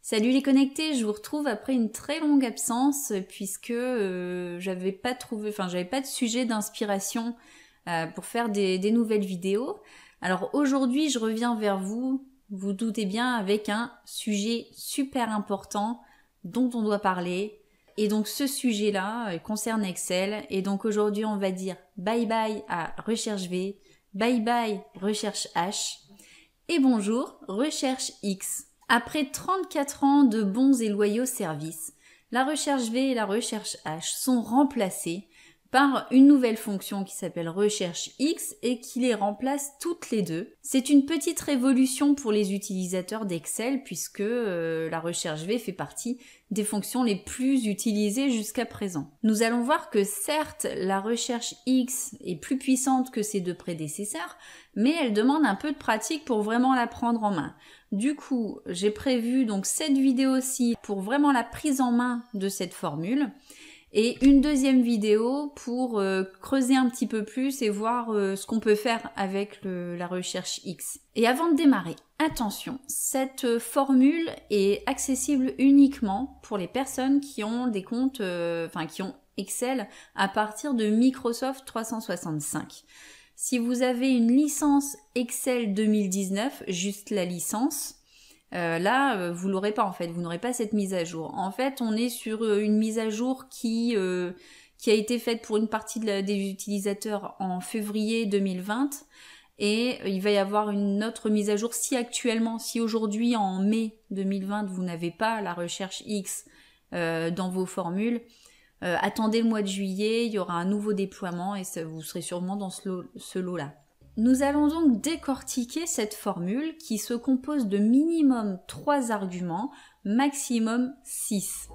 Salut les connectés, je vous retrouve après une très longue absence puisque j'avais pas de sujet d'inspiration pour faire des nouvelles vidéos. Alors aujourd'hui, je reviens vers vous, vous doutez bien, avec un sujet super important dont on doit parler. Et donc ce sujet-là concerne Excel. Et donc aujourd'hui, on va dire bye bye à Recherche V, bye bye Recherche H et bonjour Recherche X. Après 34 ans de bons et loyaux services, la recherche V et la recherche H sont remplacées par une nouvelle fonction qui s'appelle recherche X et qui les remplace toutes les deux. C'est une petite révolution pour les utilisateurs d'Excel puisque la recherche V fait partie des fonctions les plus utilisées jusqu'à présent. Nous allons voir que certes, la recherche X est plus puissante que ses deux prédécesseurs, mais elle demande un peu de pratique pour vraiment la prendre en main. Du coup, j'ai prévu donc cette vidéo-ci pour vraiment la prise en main de cette formule et une deuxième vidéo pour creuser un petit peu plus et voir ce qu'on peut faire avec la recherche X. Et avant de démarrer, attention, cette formule est accessible uniquement pour les personnes qui ont des comptes, qui ont Excel à partir de Microsoft 365. Si vous avez une licence Excel 2019, juste la licence, vous l'aurez pas en fait, vous n'aurez pas cette mise à jour. En fait, on est sur une mise à jour qui a été faite pour une partie des utilisateurs en février 2020 et il va y avoir une autre mise à jour si aujourd'hui en mai 2020 vous n'avez pas la recherche X dans vos formules. Attendez le mois de juillet, il y aura un nouveau déploiement et vous serez sûrement dans ce lot-là. Nous allons donc décortiquer cette formule qui se compose de minimum 3 arguments, maximum 6.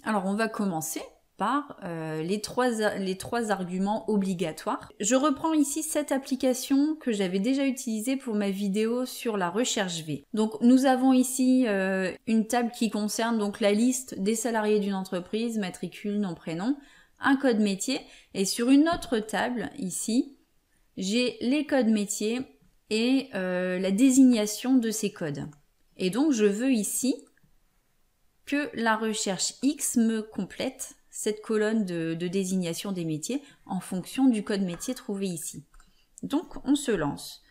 Alors on va commencer par les trois arguments obligatoires. Je reprends ici cette application que j'avais déjà utilisée pour ma vidéo sur la recherche V. Donc nous avons ici une table qui concerne donc la liste des salariés d'une entreprise, matricule, nom, prénom, un code métier, et sur une autre table ici, j'ai les codes métiers et la désignation de ces codes. Et donc je veux ici que la recherche X me complète cette colonne de désignation des métiers en fonction du code métier trouvé ici. Donc on se lance.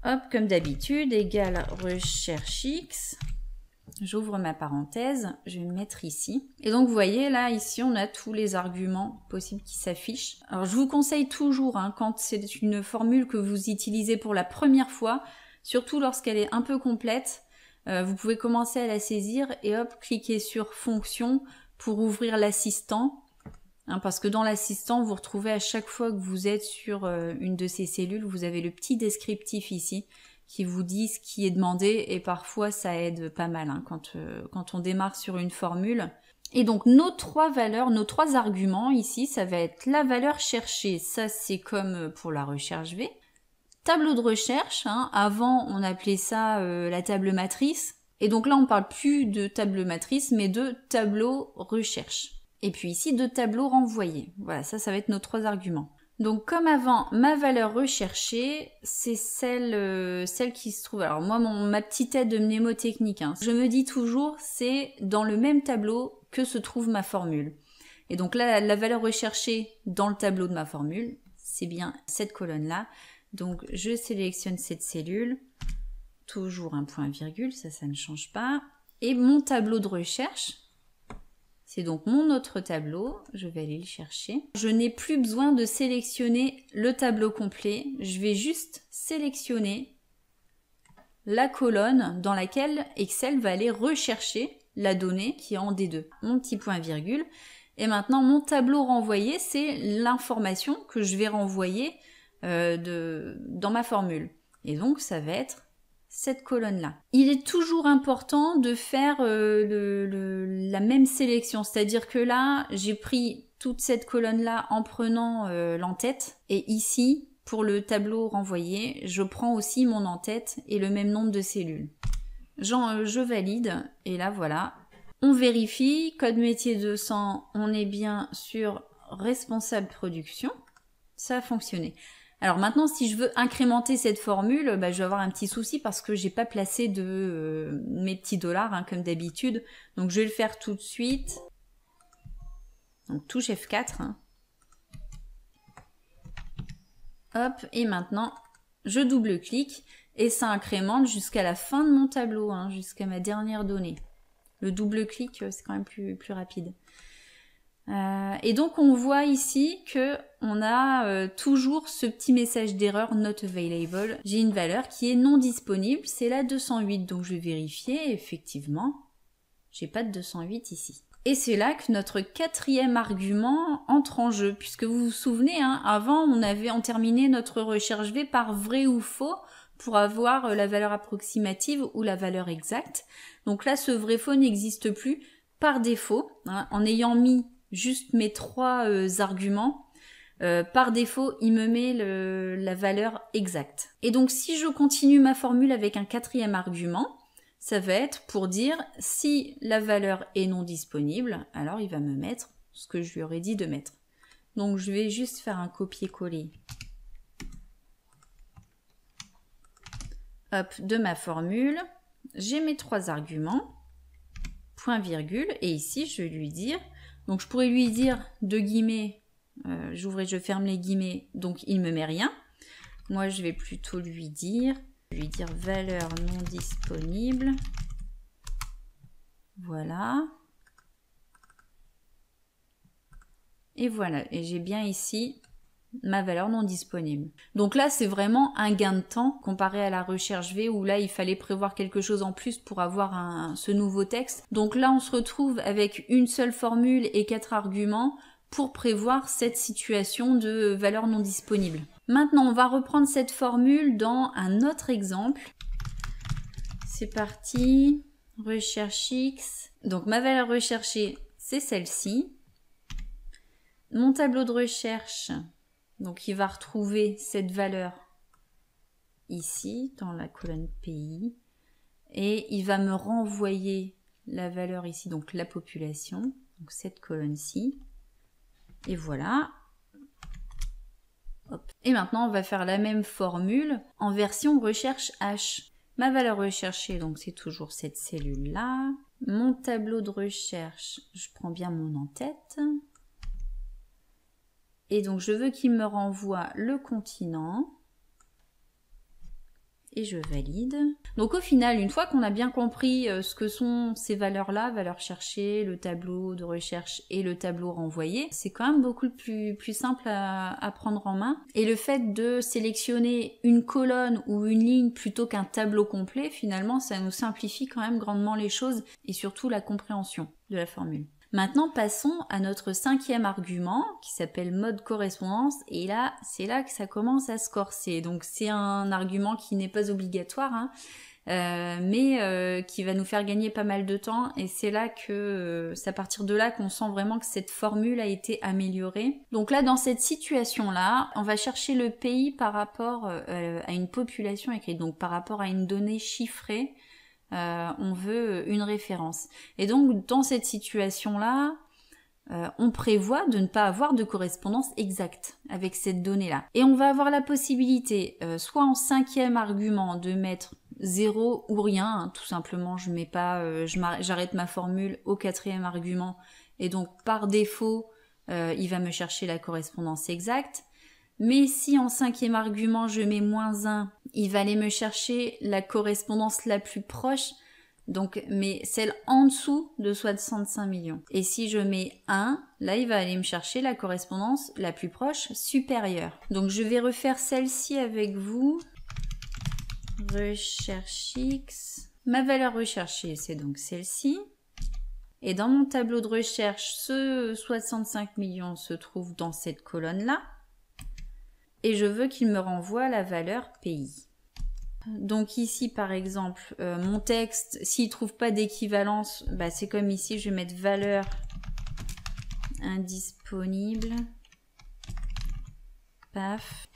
Hop, comme d'habitude, égale recherche X. J'ouvre ma parenthèse, je vais me mettre ici. Et donc vous voyez là, ici on a tous les arguments possibles qui s'affichent. Alors je vous conseille toujours, quand c'est une formule que vous utilisez pour la première fois, surtout lorsqu'elle est un peu complète, vous pouvez commencer à la saisir et hop, cliquez sur fonction pour ouvrir l'assistant, parce que dans l'assistant, vous retrouvez à chaque fois que vous êtes sur une de ces cellules, vous avez le petit descriptif ici qui vous dit ce qui est demandé et parfois ça aide pas mal quand on démarre sur une formule. Et donc nos 3 valeurs, nos 3 arguments ici, ça va être la valeur cherchée, ça c'est comme pour la recherche V. Tableau de recherche, avant on appelait ça la table matrice. Et donc là, on parle plus de table matrice, mais de tableau recherche. Et puis ici, de tableau renvoyé. Voilà, ça va être nos 3 arguments. Donc comme avant, ma valeur recherchée, c'est celle qui se trouve. Alors moi, ma petite aide de mnémotechnique, je me dis toujours, c'est dans le même tableau que se trouve ma formule. Et donc là, la valeur recherchée dans le tableau de ma formule, c'est bien cette colonne-là. Donc je sélectionne cette cellule. Toujours un point virgule, ça ne change pas. Et mon tableau de recherche, c'est donc mon autre tableau, je vais aller le chercher. Je n'ai plus besoin de sélectionner le tableau complet, je vais juste sélectionner la colonne dans laquelle Excel va aller rechercher la donnée qui est en D2. Mon petit point virgule. Et maintenant, mon tableau renvoyé, c'est l'information que je vais renvoyer dans ma formule. Et donc, ça va être cette colonne-là. Il est toujours important de faire la même sélection, c'est-à-dire que là, j'ai pris toute cette colonne-là en prenant l'entête, et ici, pour le tableau renvoyé, je prends aussi mon en-tête et le même nombre de cellules. Je valide, et là voilà, On vérifie, code métier 200, on est bien sur responsable production. Ça a fonctionné. Alors maintenant, si je veux incrémenter cette formule, bah, je vais avoir un petit souci parce que j'ai pas placé de mes petits dollars hein, comme d'habitude. Donc je vais le faire tout de suite. Donc touche F4. Hein. Hop, et maintenant, je double-clique et ça incrémente jusqu'à la fin de mon tableau, hein, jusqu'à ma dernière donnée. Le double-clic, c'est quand même plus rapide. Et donc on voit ici que on a toujours ce petit message d'erreur not available. J'ai une valeur qui est non disponible, c'est la 208. Donc je vais vérifier, effectivement, j'ai pas de 208 ici. Et c'est là que notre quatrième argument entre en jeu, puisque vous vous souvenez, hein, avant on terminait notre recherche V par vrai ou faux pour avoir la valeur approximative ou la valeur exacte. Donc là, ce vrai faux n'existe plus par défaut, hein, en ayant mis juste mes trois arguments. Par défaut, il me met la valeur exacte. Et donc, si je continue ma formule avec un quatrième argument, ça va être pour dire si la valeur est non disponible, alors il va me mettre ce que je lui aurais dit de mettre. Donc, je vais juste faire un copier-coller de ma formule. J'ai mes trois arguments, point virgule, et ici, je vais lui dire, donc je pourrais lui dire de guillemets, j'ouvre et je ferme les guillemets, donc il ne me met rien. Moi, je vais plutôt lui dire valeur non disponible. Voilà. Et voilà, et j'ai bien ici ma valeur non disponible. Donc là, c'est vraiment un gain de temps comparé à la recherche V où là, il fallait prévoir quelque chose en plus pour avoir ce nouveau texte. Donc là, on se retrouve avec une seule formule et 4 arguments pour prévoir cette situation de valeur non disponible. Maintenant, on va reprendre cette formule dans un autre exemple. C'est parti. Recherche X. Donc ma valeur recherchée, c'est celle-ci. Mon tableau de recherche, donc il va retrouver cette valeur ici, dans la colonne pays. Et il va me renvoyer la valeur ici, donc la population, donc cette colonne-ci. Et voilà. Hop. Et maintenant, on va faire la même formule en version recherche H. Ma valeur recherchée, donc c'est toujours cette cellule-là. Mon tableau de recherche, je prends bien mon en-tête. Et donc, je veux qu'il me renvoie le continent. Et je valide. Donc au final, une fois qu'on a bien compris ce que sont ces valeurs-là, valeurs cherchées, le tableau de recherche et le tableau renvoyé, c'est quand même beaucoup plus simple à prendre en main. Et le fait de sélectionner une colonne ou une ligne plutôt qu'un tableau complet, finalement, ça nous simplifie quand même grandement les choses et surtout la compréhension de la formule. Maintenant, passons à notre cinquième argument qui s'appelle mode correspondance et là, c'est là que ça commence à se corser. Donc, c'est un argument qui n'est pas obligatoire, hein, mais qui va nous faire gagner pas mal de temps et c'est là que, c'est à partir de là qu'on sent vraiment que cette formule a été améliorée. Donc là, dans cette situation-là, on va chercher le pays par rapport à une population écrite, donc par rapport à une donnée chiffrée. On veut une référence. Et donc, dans cette situation-là, on prévoit de ne pas avoir de correspondance exacte avec cette donnée-là. Et on va avoir la possibilité, soit en cinquième argument, de mettre 0 ou rien, hein, tout simplement, je mets pas, j'arrête ma formule au quatrième argument, et donc par défaut, il va me chercher la correspondance exacte. Mais si en cinquième argument je mets -1, il va aller me chercher la correspondance la plus proche, donc mais celle en dessous de 65 millions. Et si je mets 1, là il va aller me chercher la correspondance la plus proche supérieure. Donc je vais refaire celle-ci avec vous. Recherche X. Ma valeur recherchée, c'est donc celle-ci. Et dans mon tableau de recherche, ce 65 millions se trouve dans cette colonne-là. Et je veux qu'il me renvoie la valeur pays. Donc ici, par exemple, mon texte, s'il ne trouve pas d'équivalence, bah c'est comme ici, je vais mettre valeur indisponible. Paf.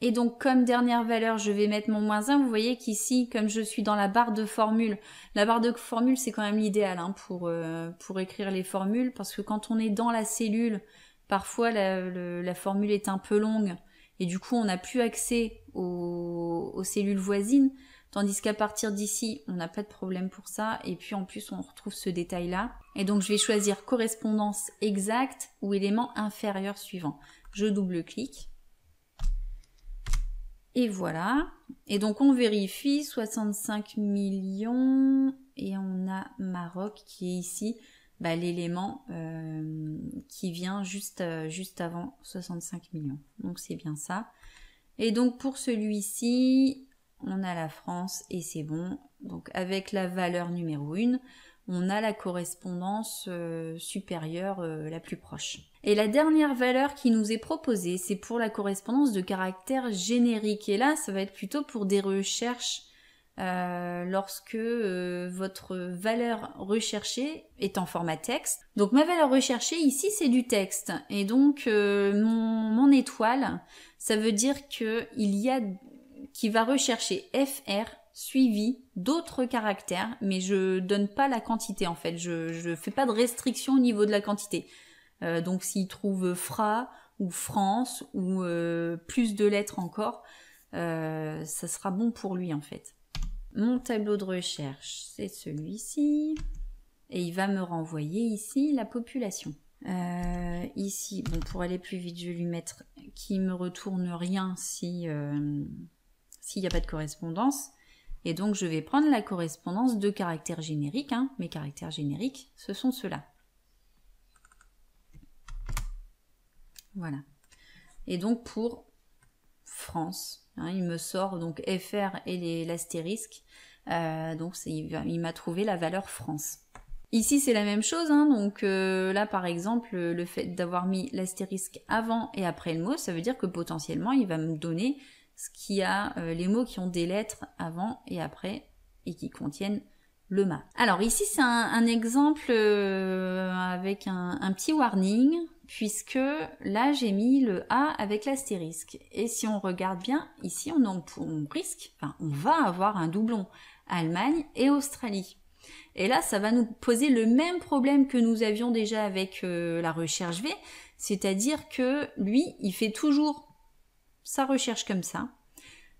Et donc, comme dernière valeur, je vais mettre mon -1. Vous voyez qu'ici, comme je suis dans la barre de formule, la barre de formule, c'est quand même l'idéal hein, pour écrire les formules, parce que quand on est dans la cellule, parfois la formule est un peu longue, et du coup, on n'a plus accès aux cellules voisines, tandis qu'à partir d'ici, on n'a pas de problème pour ça, et puis en plus, on retrouve ce détail-là. Et donc, je vais choisir correspondance exacte ou élément inférieur suivant. Je double-clique. Et voilà. Et donc, on vérifie 65 millions et on a Maroc qui est ici, l'élément qui vient juste avant 65 millions. Donc, c'est bien ça. Et donc, pour celui-ci, on a la France et c'est bon. Donc, avec la valeur numéro 1, on a la correspondance supérieure la plus proche. Et la dernière valeur qui nous est proposée, c'est pour la correspondance de caractère générique. Et là, ça va être plutôt pour des recherches lorsque votre valeur recherchée est en format texte. Donc ma valeur recherchée ici, c'est du texte. Et donc mon étoile, ça veut dire qu'il va rechercher FR suivi d'autres caractères, mais je donne pas la quantité en fait. Je fais pas de restriction au niveau de la quantité. Donc s'il trouve FRA ou France ou plus de lettres encore, ça sera bon pour lui en fait. Mon tableau de recherche, c'est celui-ci. Et il va me renvoyer ici la population. Ici, bon, pour aller plus vite, je vais lui mettre qui me retourne rien s'il n'y a pas de correspondance. Et donc, je vais prendre la correspondance de caractères génériques. Hein. Mes caractères génériques, ce sont ceux-là. Voilà. Et donc, pour France, hein, il me sort donc FR et l'astérisque. Donc, il m'a trouvé la valeur France. Ici, c'est la même chose. Hein, donc là, par exemple, le fait d'avoir mis l'astérisque avant et après le mot, ça veut dire que potentiellement, il va me donner ce qui a les mots qui ont des lettres avant et après et qui contiennent le mât. Alors ici, c'est un exemple avec un petit warning, puisque là, j'ai mis le A avec l'astérisque. Et si on regarde bien, ici, on va avoir un doublon. Allemagne et Australie. Et là, ça va nous poser le même problème que nous avions déjà avec la recherche V, c'est-à-dire que lui, il fait toujours sa recherche comme ça.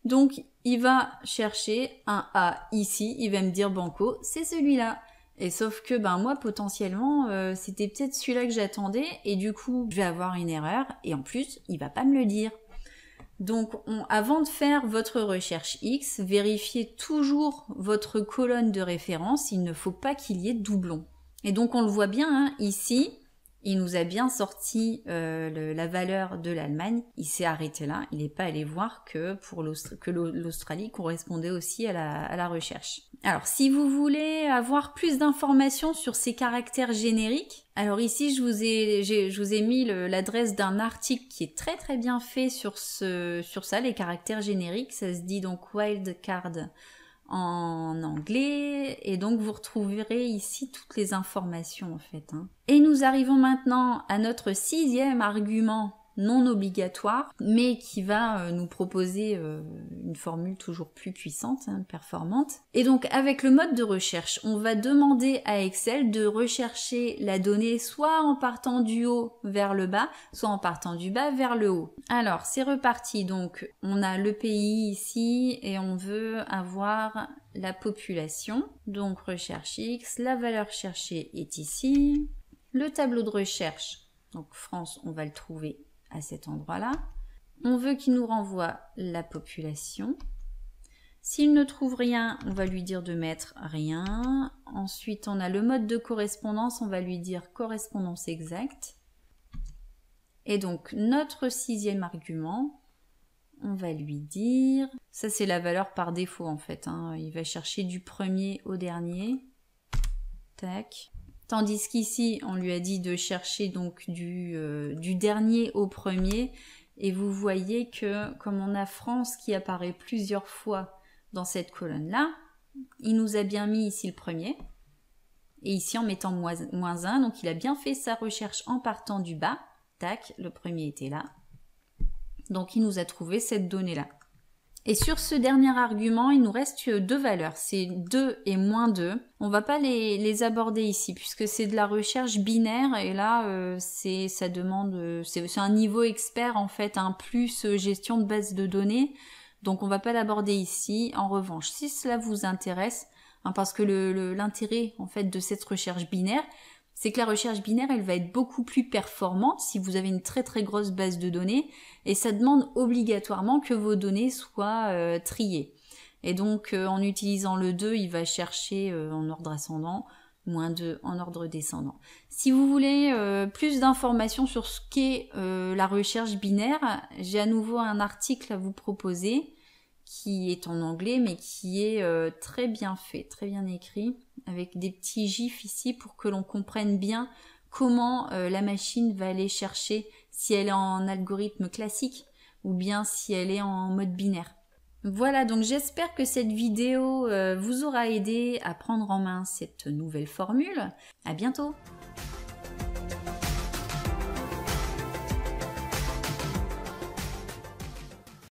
Donc, il va chercher un A ici, il va me dire banco, c'est celui-là. Et sauf que moi, potentiellement, c'était peut-être celui-là que j'attendais, et du coup, je vais avoir une erreur, et en plus, il va pas me le dire. Donc, avant de faire votre recherche X, vérifiez toujours votre colonne de référence. Il ne faut pas qu'il y ait de doublons. Et donc, on le voit bien, hein, ici, il nous a bien sorti la valeur de l'Allemagne. Il s'est arrêté là. Il n'est pas allé voir que l'Australie correspondait aussi à la recherche. Alors, si vous voulez avoir plus d'informations sur ces caractères génériques, alors ici, je vous ai mis l'adresse d'un article qui est très très bien fait sur ça, les caractères génériques. Ça se dit donc wildcard en anglais, et donc vous retrouverez ici toutes les informations en fait. Hein. Et nous arrivons maintenant à notre 6e argument non obligatoire, mais qui va nous proposer une formule toujours plus puissante, hein, performante. Et donc avec le mode de recherche, on va demander à Excel de rechercher la donnée soit en partant du haut vers le bas, soit en partant du bas vers le haut. Alors c'est reparti, donc on a le pays ici et on veut avoir la population. Donc recherche X, la valeur cherchée est ici. Le tableau de recherche, donc France, on va le trouver à cet endroit-là. On veut qu'il nous renvoie la population. S'il ne trouve rien, on va lui dire de mettre rien. Ensuite, on a le mode de correspondance, on va lui dire correspondance exacte. Et donc, notre 6e argument, on va lui dire... Ça, c'est la valeur par défaut, en fait. Hein. Il va chercher du premier au dernier. Tac. Tandis qu'ici, on lui a dit de chercher donc du dernier au premier. Et vous voyez que comme on a France qui apparaît plusieurs fois dans cette colonne-là, il nous a bien mis ici le premier. Et ici en mettant -1, donc il a bien fait sa recherche en partant du bas. Tac, le premier était là. Donc il nous a trouvé cette donnée-là. Et sur ce dernier argument, il nous reste deux valeurs, c'est 2 et moins 2. On va pas les aborder ici puisque c'est de la recherche binaire et là ça demande c'est un niveau expert en fait, un plus gestion de base de données. Donc on va pas l'aborder ici. En revanche, si cela vous intéresse, parce que l'intérêt en fait de cette recherche binaire, c'est que la recherche binaire, elle va être beaucoup plus performante si vous avez une très très grosse base de données et ça demande obligatoirement que vos données soient triées. Et donc en utilisant le 2, il va chercher en ordre ascendant, moins 2 en ordre descendant. Si vous voulez plus d'informations sur ce qu'est la recherche binaire, j'ai à nouveau un article à vous proposer qui est en anglais mais qui est très bien fait, très bien écrit, avec des petits gifs ici pour que l'on comprenne bien comment la machine va aller chercher, si elle est en algorithme classique ou bien si elle est en mode binaire. Voilà, donc j'espère que cette vidéo vous aura aidé à prendre en main cette nouvelle formule. À bientôt!